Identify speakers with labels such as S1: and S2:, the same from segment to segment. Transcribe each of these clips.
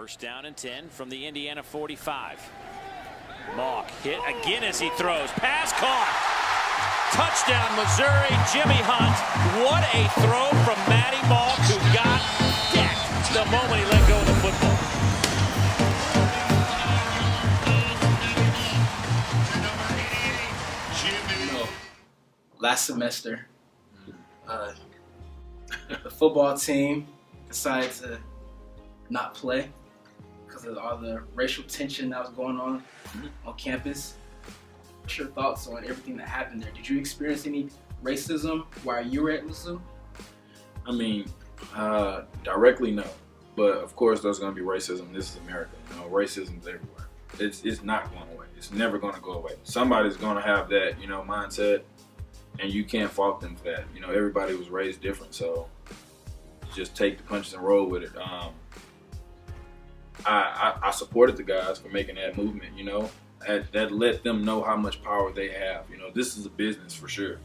S1: First down and 10 from the Indiana 45. Mock hit again as he throws. Pass caught. Touchdown, Missouri. Jimmie Hunt. What a throw from Matty Mock, who got decked the moment he let go of the football.
S2: Last semester, the football team decided to not play because of all the racial tension that was going on campus. What's your thoughts on everything that happened there? Did you experience any racism while you were at Mizzou?
S3: I mean, directly no, but of course there's going to be racism. This is America. You know, racism's everywhere. It's not going away. It's never going to go away. Somebody's going to have that, mindset, and you can't fault them for that. Everybody was raised different, so just take the punches and roll with it. I supported the guys for making that movement. That let them know how much power they have. This is a business for sure.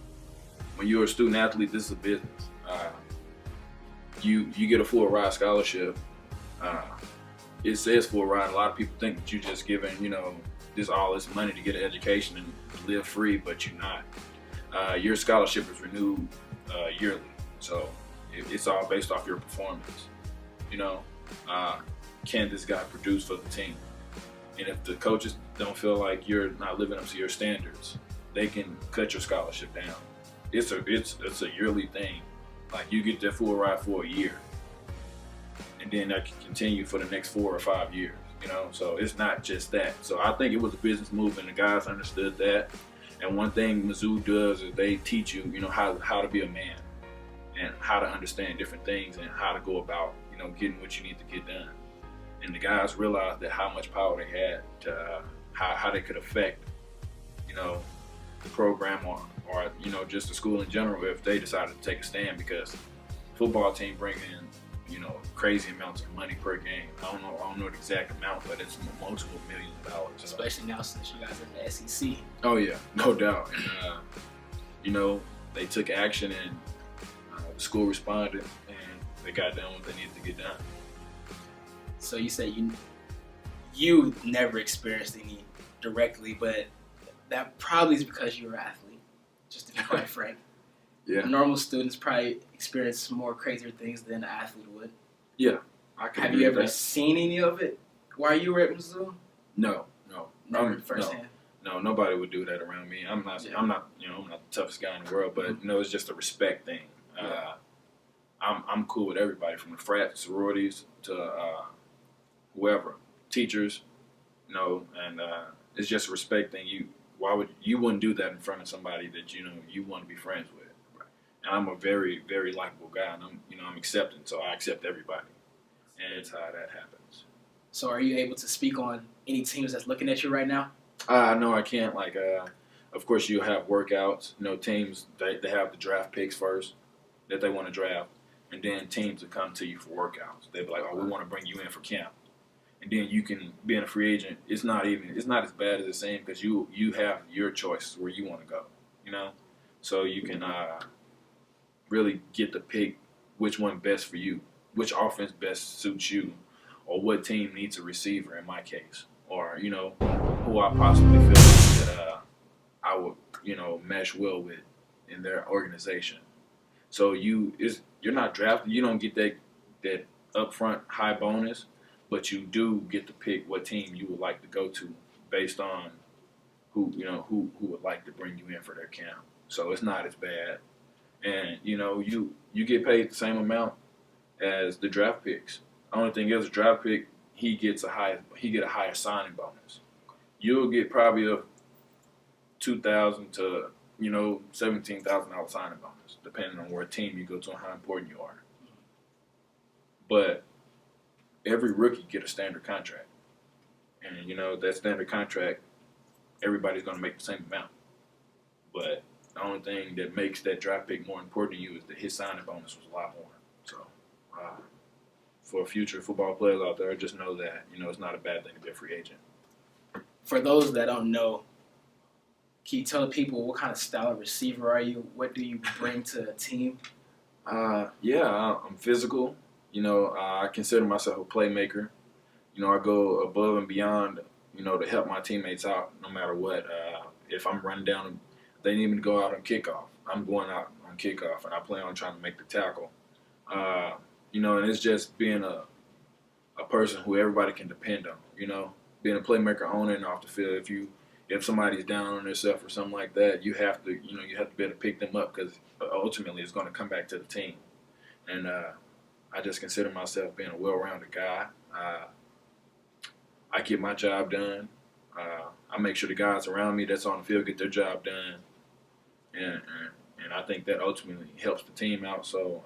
S3: When you're a student athlete, this is a business. You get a full ride scholarship. It says full ride. A lot of people think that you're just giving all this money to get an education and live free, but you're not. Your scholarship is renewed yearly, so it's all based off your performance. Can this guy produce for the team? And if the coaches don't feel like you're not living up to your standards, they can cut your scholarship down. It's a yearly thing. Like, you get that full ride for a year, and then that can continue for the next 4 or 5 years. So it's not just that. So I think it was a business move, and the guys understood that. And one thing Mizzou does is they teach you, how to be a man and how to understand different things and how to go about, getting what you need to get done. And the guys realized that how much power they had to how they could affect, the program or just the school in general if they decided to take a stand, because football team bring in, crazy amounts of money per game. I don't know the exact amount, but it's multiple millions of dollars.
S2: Especially now since you guys are in the SEC.
S3: Oh yeah, no doubt. And they took action, and the school responded, and they got done what they needed to get done.
S2: So you said you never experienced any directly, but that probably is because you were an athlete, just to be quite frank.
S3: Yeah.
S2: Normal students probably experience more crazier things than an athlete would.
S3: Yeah. I can
S2: Have you ever seen any of it while you were at Mizzou?
S3: No.
S2: Never firsthand?
S3: No, nobody would do that around me. I'm not the toughest guy in the world, but it's just a respect thing.
S2: Yeah.
S3: I'm cool with everybody, from the frat sororities to whoever, teachers, and it's just a respect thing. You wouldn't do that in front of somebody that you want to be friends with. Right. And I'm a very, very likable guy, and I'm accepting, so I accept everybody, and it's how that happens.
S2: So are you able to speak on any teams that's looking at you right now?
S3: No, I can't. Of course, you have workouts. Teams they have the draft picks first that they want to draft, and then teams will come to you for workouts. They'll be like, "Oh, we want to bring you in for camp." And then you can, being a free agent, it's not as bad as it seems, because you have your choice where you want to go, So you can really get to pick which one best for you, which offense best suits you, or what team needs a receiver in my case, or who I possibly feel that I would mesh well with in their organization. So you're not drafted, you don't get that upfront high bonus. But you do get to pick what team you would like to go to based on who would like to bring you in for their camp. So it's not as bad, and you get paid the same amount as the draft picks. Only thing is, a draft pick, he get a higher signing bonus. You'll get probably a $2,000 to $17,000 signing bonus, depending on what team you go to and how important you are. But every rookie get a standard contract, and that standard contract, everybody's going to make the same amount. But the only thing that makes that draft pick more important to you is that his signing bonus was a lot more. So for future football players out there, just know that it's not a bad thing to be a free agent.
S2: For those that don't know, can you tell the people what kind of style of receiver are you? What do you bring to a team?
S3: I'm physical. I consider myself a playmaker. I go above and beyond, to help my teammates out no matter what. If I'm running down, they need me to go out on kickoff. I'm going out on kickoff, and I plan on trying to make the tackle. And it's just being a person who everybody can depend on, being a playmaker on and off the field. If somebody's down on themselves or something like that, you have to be able to pick them up, because ultimately it's going to come back to the team. And I just consider myself being a well-rounded guy. I get my job done. I make sure the guys around me that's on the field get their job done. And I think that ultimately helps the team out. So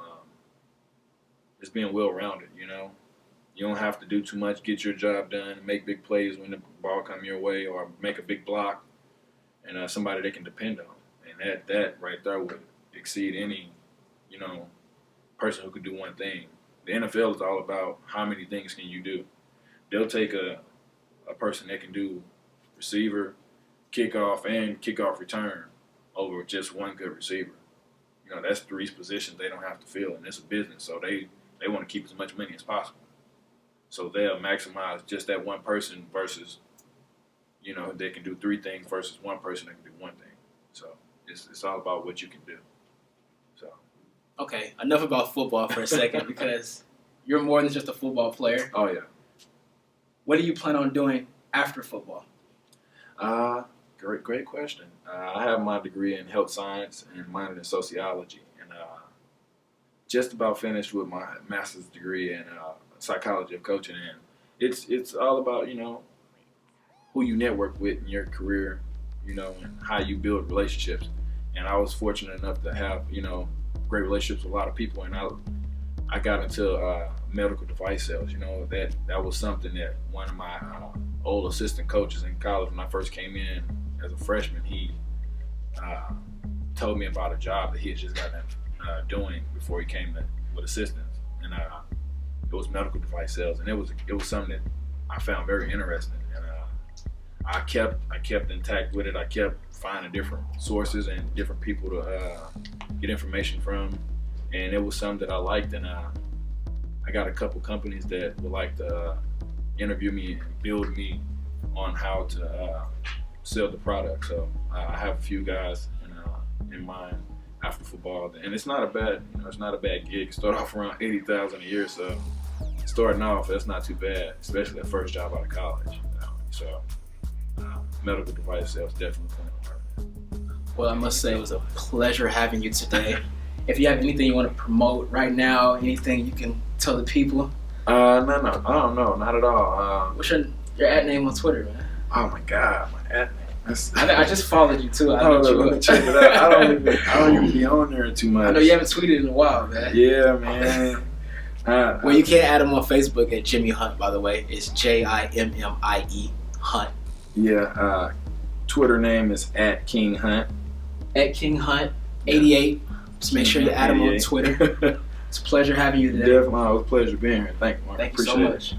S3: it's being well-rounded, You don't have to do too much, get your job done, make big plays when the ball come your way, or make a big block, and somebody they can depend on. And that right there would exceed any, person who could do one thing. The NFL is all about how many things can you do. They'll take a person that can do receiver, kickoff, and kickoff return over just one good receiver. That's 3 positions they don't have to fill, and it's a business, so they want to keep as much money as possible. So they'll maximize just that one person versus, they can do 3 things versus one person that can do one thing. So it's all about what you can do. So.
S2: Okay, enough about football for a second, because you're more than just a football player.
S3: Oh, yeah.
S2: What do you plan on doing after football?
S3: Great question. I have my degree in health science and minor in sociology, and just about finished with my master's degree in psychology of coaching. And it's all about who you network with in your career, and how you build relationships. And I was fortunate enough to have great relationships with a lot of people, and I got into medical device sales. That was something that one of my old assistant coaches in college, when I first came in as a freshman, he told me about a job that he had just gotten doing before he came with assistants, and it was medical device sales, and it was something that I found very interesting, and I kept intact with it. I kept finding different sources and different people to get information from, and it was something that I liked, and I got a couple companies that would like to interview me and build me on how to sell the product. So I have a few guys in mind after football, and it's not a bad gig. Start off around $80,000 a year, so starting off, that's not too bad, especially that first job out of college. So medical device sales definitely playing a part.
S2: Well, I must say it was a pleasure having you today. If you have anything you want to promote right now, anything you can tell the people?
S3: No, I don't know, not at all.
S2: What's your ad name on Twitter, man?
S3: Oh my God, my ad name.
S2: I just followed you too.
S3: Let me check it out. I don't even be on there too much.
S2: I know you haven't tweeted in a while, man.
S3: Yeah, man.
S2: Well, you can add him on Facebook at Jimmie Hunt, by the way. It's JIMMIE Hunt.
S3: Yeah, Twitter name is @KingHunt.
S2: @KingHunt 88. Just make sure you add him on Twitter. It's a pleasure having you today.
S3: Definitely, it was a pleasure being here. Thank you, Mark.
S2: Thank you so much.